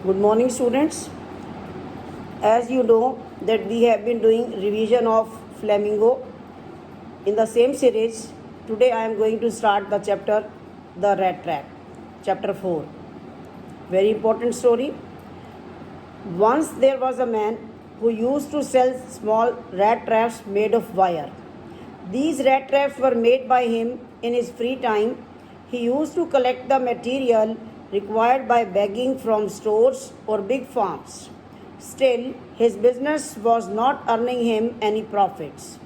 Good morning, students. As you know that we have been doing revision of Flamingo in the same series. Today I am going to start the chapter The Rat Trap, chapter 4. Very important story. Once there was a man who used to sell small rat traps made of wire. These rat traps were made by him in his free time. He used to collect the material required by begging from stores or big farms. Still, his business was not earning him any profits.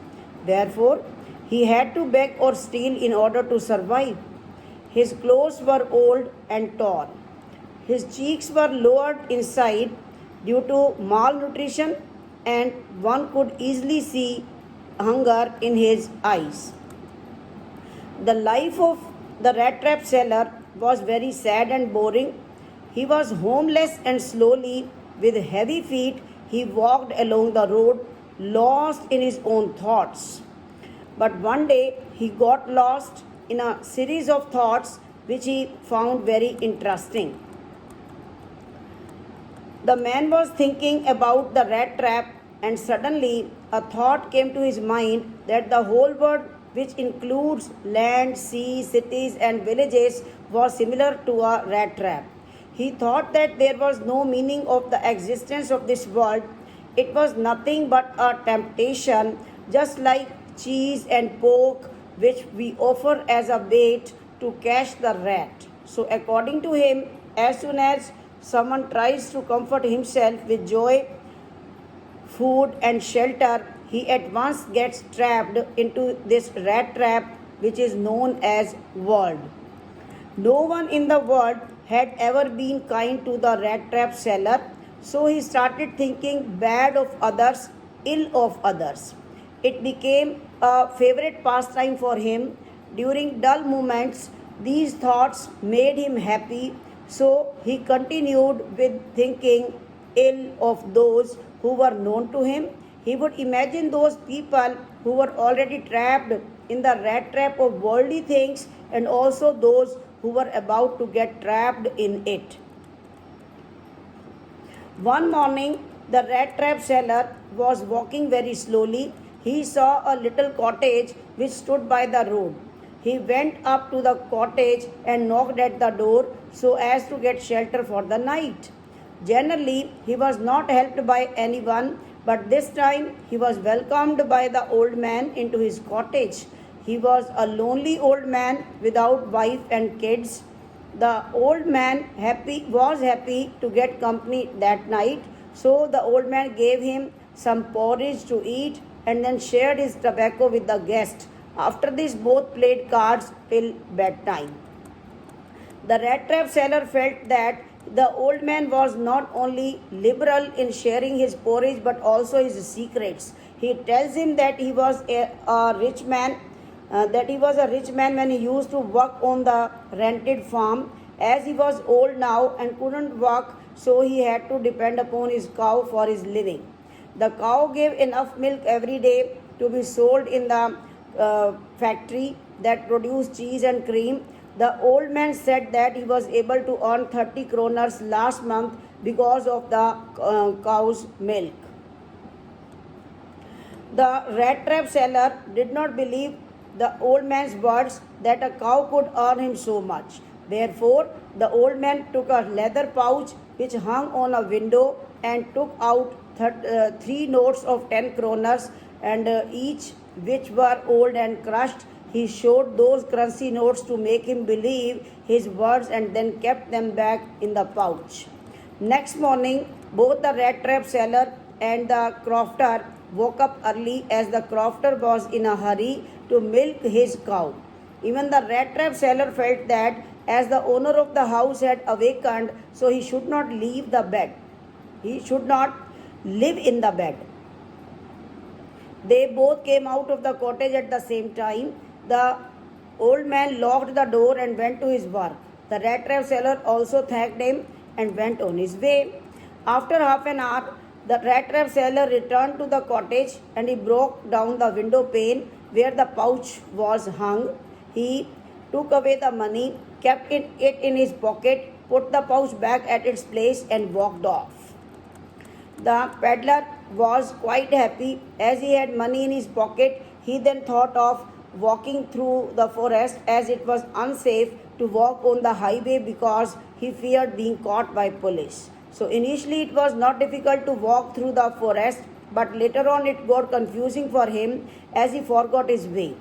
Therefore, he had to beg or steal in order to survive. His clothes were old and torn. His cheeks were lowered inside due to malnutrition, and one could easily see hunger in his eyes. The life of the rat trap seller was very sad and boring. He was homeless, and slowly, with heavy feet, he walked along the road, lost in his own thoughts. But one day he got lost in a series of thoughts which he found very interesting. The man was thinking about the rat trap, and suddenly a thought came to his mind that the whole world, which includes land, sea, cities, and villages, was similar to a rat trap. He thought that there was no meaning of the existence of this world. It was nothing but a temptation, just like cheese and pork, which we offer as a bait to catch the rat. So, according to him, as soon as someone tries to comfort himself with joy, food, and shelter, he at once gets trapped into this rat trap which is known as world. No one in the world had ever been kind to the rat trap seller, so he started thinking bad of others, ill of others. It became a favorite pastime for him. During dull moments, these thoughts made him happy, so he continued with thinking ill of those who were known to him. He would imagine those people who were already trapped in the rat trap of worldly things, and also those who were about to get trapped in it. One morning, the rat trap seller was walking very slowly. He saw a little cottage which stood by the road. He went up to the cottage and knocked at the door so as to get shelter for the night. Generally, he was not helped by anyone, but this time he was welcomed by the old man into his cottage. He was a lonely old man without wife and kids. The old man was happy to get company that night, so the old man gave him some porridge to eat and then shared his tobacco with the guest. After this, both played cards till bedtime. The rat trap seller felt that the old man was not only liberal in sharing his porridge but also his secrets. He tells him that he was a rich man, when he used to work on the rented farm. As he was old now and couldn't work, so he had to depend upon his cow for his living. The cow gave enough milk every day to be sold in the factory that produced cheese and cream. The old man said that he was able to earn 30 kroners last month because of the cow's milk. The rat trap seller did not believe the old man's words that a cow could earn him so much. Therefore, the old man took a leather pouch which hung on a window and took out three notes of 10 kroners, and each which were old and crushed. He showed those crunchy notes to make him believe his words and then kept them back in the pouch. Next morning, both the rat trap seller and the crofter woke up early, as the crofter was in a hurry to milk his cow. Even the rat trap seller felt that as the owner of the house had awakened, so he should not leave the bed. He should not live in the bed. They both came out of the cottage at the same time. The old man locked the door and went to his work. The rat trap seller also thanked him and went on his way. After half an hour, the rat trap seller returned to the cottage and he broke down the window pane where the pouch was hung. He took away the money, kept it in his pocket, put the pouch back at its place, and walked off. The peddler was quite happy as he had money in his pocket. He then thought of walking through the forest as it was unsafe to walk on the highway because he feared being caught by police. So initially it was not difficult to walk through the forest, but later on it got confusing for him as he forgot his way.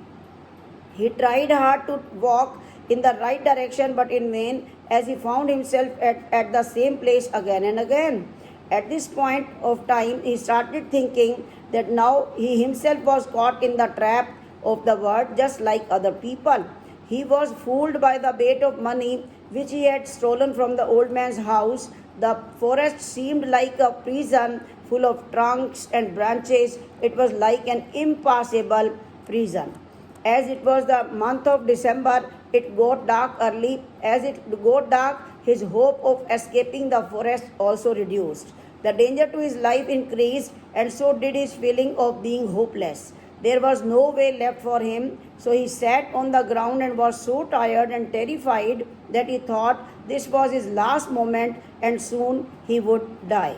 He tried hard to walk in the right direction but in vain as he found himself at the same place again and again. At this point of time, he started thinking that now he himself was caught in the trap of the world just like other people. He was fooled by the bait of money which he had stolen from the old man's house. The forest seemed like a prison full of trunks and branches. It was like an impassable prison. As it was the month of December, it got dark early. As it got dark, his hope of escaping the forest also reduced. The danger to his life increased, and so did his feeling of being hopeless. There was no way left for him, so he sat on the ground and was so tired and terrified that he thought this was his last moment and soon he would die.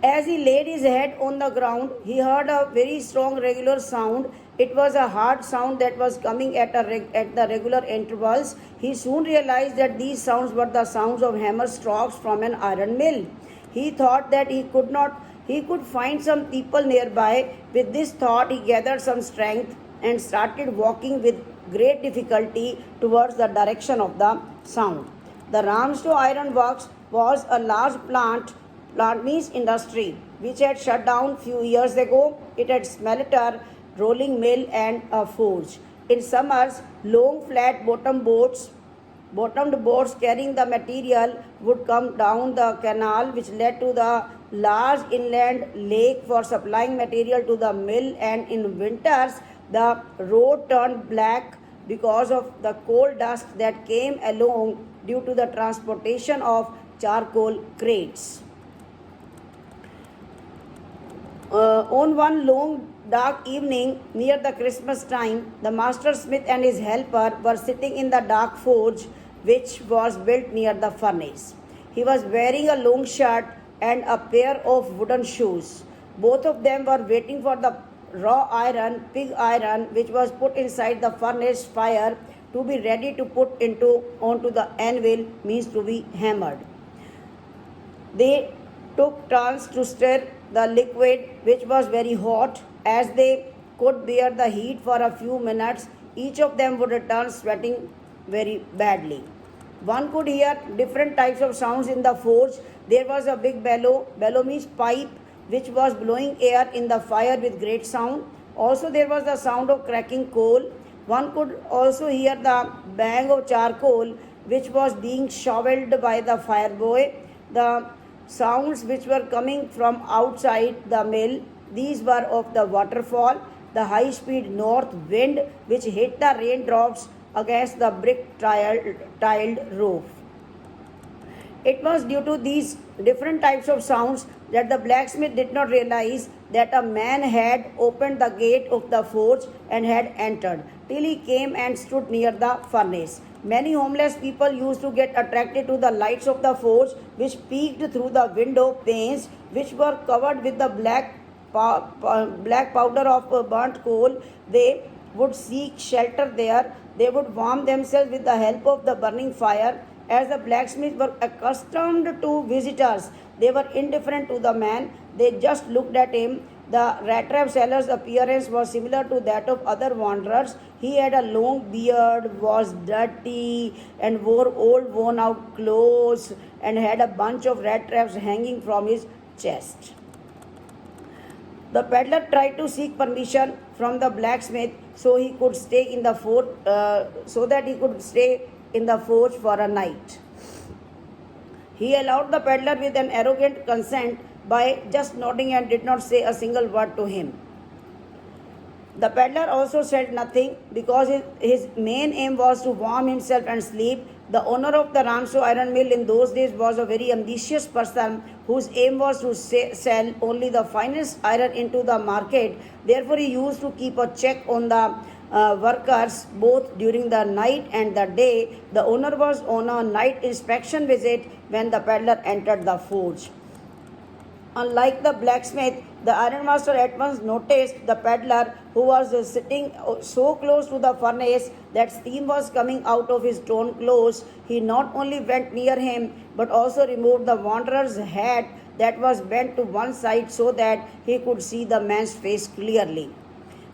As he laid his head on the ground, he heard a very strong regular sound. It was a hard sound that was coming at the regular intervals. He soon realized that these sounds were the sounds of hammer strokes from an iron mill. He thought that he could find some people nearby. With this thought, he gathered some strength and started walking with great difficulty towards the direction of the sound. The Ramsto Iron Works was a large plant means industry which had shut down few years ago. It had smelter, rolling mill and a forge. In summers, long flat bottomed boats carrying the material would come down the canal which led to the large inland lake for supplying material to the mill, and in winters the road turned black because of the coal dust that came along due to the transportation of charcoal crates. On one long dark evening near the Christmas time, the master smith and his helper were sitting in the dark forge which was built near the furnace. He was wearing a long shirt and a pair of wooden shoes. Both of them were waiting for the raw iron, pig iron, which was put inside the furnace fire to be ready to put onto the anvil, means to be hammered. They took turns to stir the liquid, which was very hot. As they could bear the heat for a few minutes, each of them would return sweating very badly. One could hear different types of sounds in the forge. There was a big bellow. Bellow means pipe, which was blowing air in the fire with great sound. Also there was the sound of cracking coal. One could also hear the bang of charcoal, which was being shoveled by the fire boy. The sounds which were coming from outside the mill, these were of the waterfall, the high-speed north wind which hit the raindrops against the brick tiled roof. It was due to these different types of sounds that the blacksmith did not realize that a man had opened the gate of the forge and had entered, till he came and stood near the furnace. Many homeless people used to get attracted to the lights of the forge, which peeked through the window panes, which were covered with the black powder of burnt coal. They would seek shelter there. They would warm themselves with the help of the burning fire. As the blacksmiths were accustomed to visitors, they were indifferent to the man. They just looked at him. The rat trap seller's appearance was similar to that of other wanderers. He had a long beard, was dirty, and wore old worn out clothes, and had a bunch of rat traps hanging from his chest. The peddler tried to seek permission from the blacksmith so he could stay in the forge, for a night. He allowed the peddler with an arrogant consent by just nodding and did not say a single word to him. The peddler also said nothing because his main aim was to warm himself and sleep. The owner of the Ramsto iron mill in those days was a very ambitious person whose aim was to sell only the finest iron into the market. Therefore, he used to keep a check on the workers both during the night and the day. The owner was on a night inspection visit when the peddler entered the forge. Unlike the blacksmith, the ironmaster at once noticed the peddler, who was sitting so close to the furnace that steam was coming out of his torn clothes. He not only went near him but also removed the wanderer's hat that was bent to one side so that he could see the man's face clearly.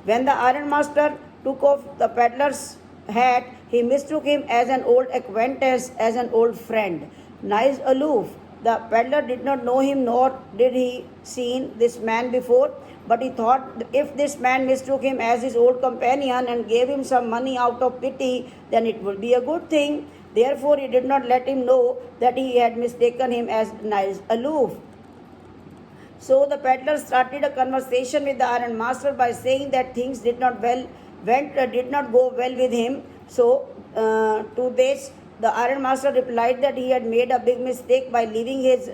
When the ironmaster took off the peddler's hat, he mistook him as an old acquaintance, as an old friend. Nice aloof. The peddler did not know him, nor did he seen this man before, but he thought if this man mistook him as his old companion and gave him some money out of pity, then it would be a good thing. Therefore, he did not let him know that he had mistaken him as Nice aloof. So the peddler started a conversation with the ironmaster by saying that things did not go well with him. So to this, the ironmaster replied that he had made a big mistake by leaving his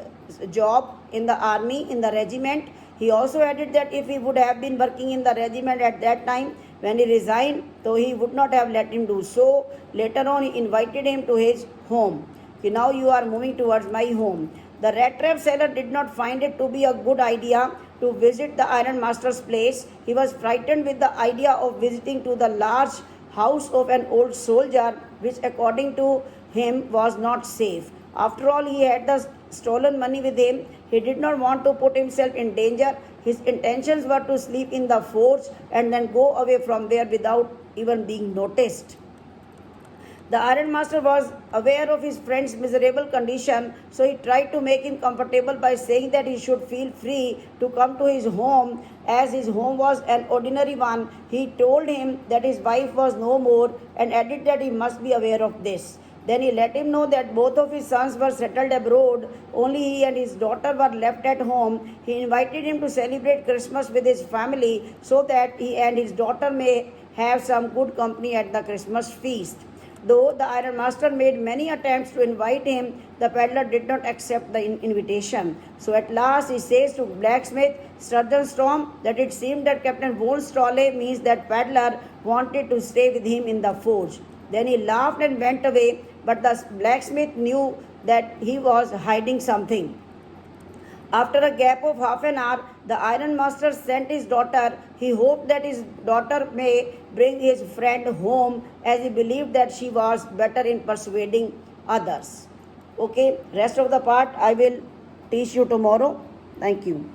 job in the army, in the regiment. He also added that if he would have been working in the regiment at that time when he resigned, though he would not have let him do so. Later on, he invited him to his home. Okay, now you are moving towards my home. The rat trap seller did not find it to be a good idea to visit the ironmaster's place. He was frightened with the idea of visiting to the large house of an old soldier, which according to him was not safe. After all, he had the stolen money with him. He did not want to put himself in danger. His intentions were to sleep in the forge and then go away from there without even being noticed. The ironmaster was aware of his friend's miserable condition, so he tried to make him comfortable by saying that he should feel free to come to his home, as his home was an ordinary one. He told him that his wife was no more and added that he must be aware of this. Then he let him know that both of his sons were settled abroad, only he and his daughter were left at home. He invited him to celebrate Christmas with his family so that he and his daughter may have some good company at the Christmas feast. Though the ironmaster made many attempts to invite him, the peddler did not accept the invitation. So at last he says to blacksmith Sturgeonstorm that it seemed that Captain Volstolle, means that peddler, wanted to stay with him in the forge. Then he laughed and went away, but the blacksmith knew that he was hiding something. After a gap of half an hour, the ironmaster sent his daughter. He hoped that his daughter may bring his friend home, as he believed that she was better in persuading others. Okay, rest of the part I will teach you tomorrow. Thank you.